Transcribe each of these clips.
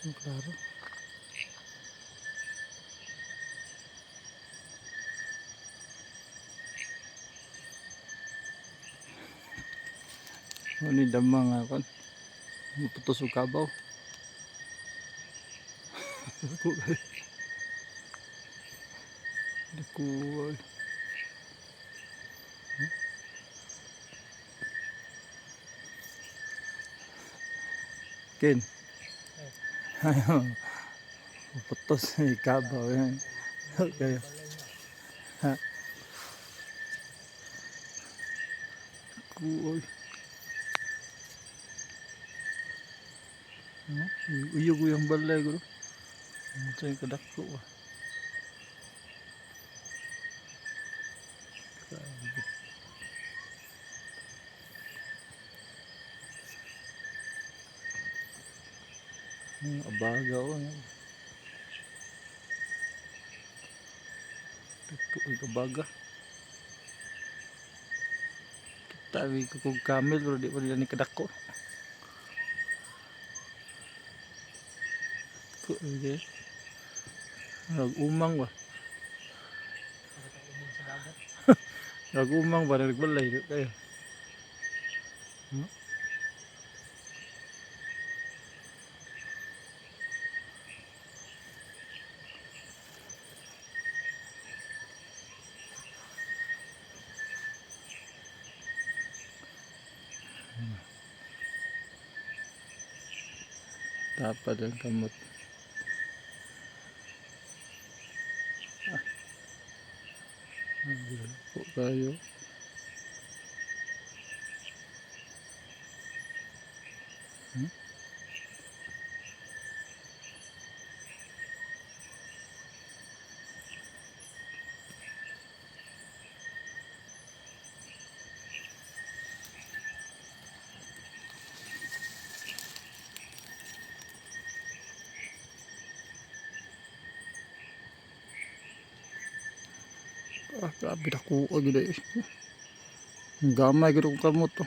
Klaro. Ano yung damang kon? Putos o kabaw. Naku. Ken. Putos yung kabaw yan. Okay. Ha. Kuoy. Uyog-uyog balay ko. Ito yung kadako ba. Abaga o. Ito ay abaga. Tawi ko kong camel pero di pa nila ni kadako. Okay. Nag-umang ba? Nag-umang ba? Nagbalay kayo. Tapad ang kamot. Po kayo. Grabe dako agad eh. Gamay gud kong kamot to.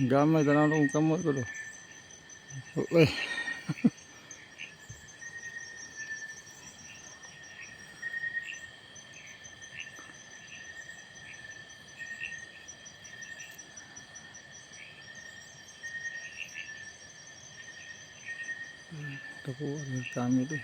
Gamay tanan kong kamot ko to. Uy. Dako ang kami to.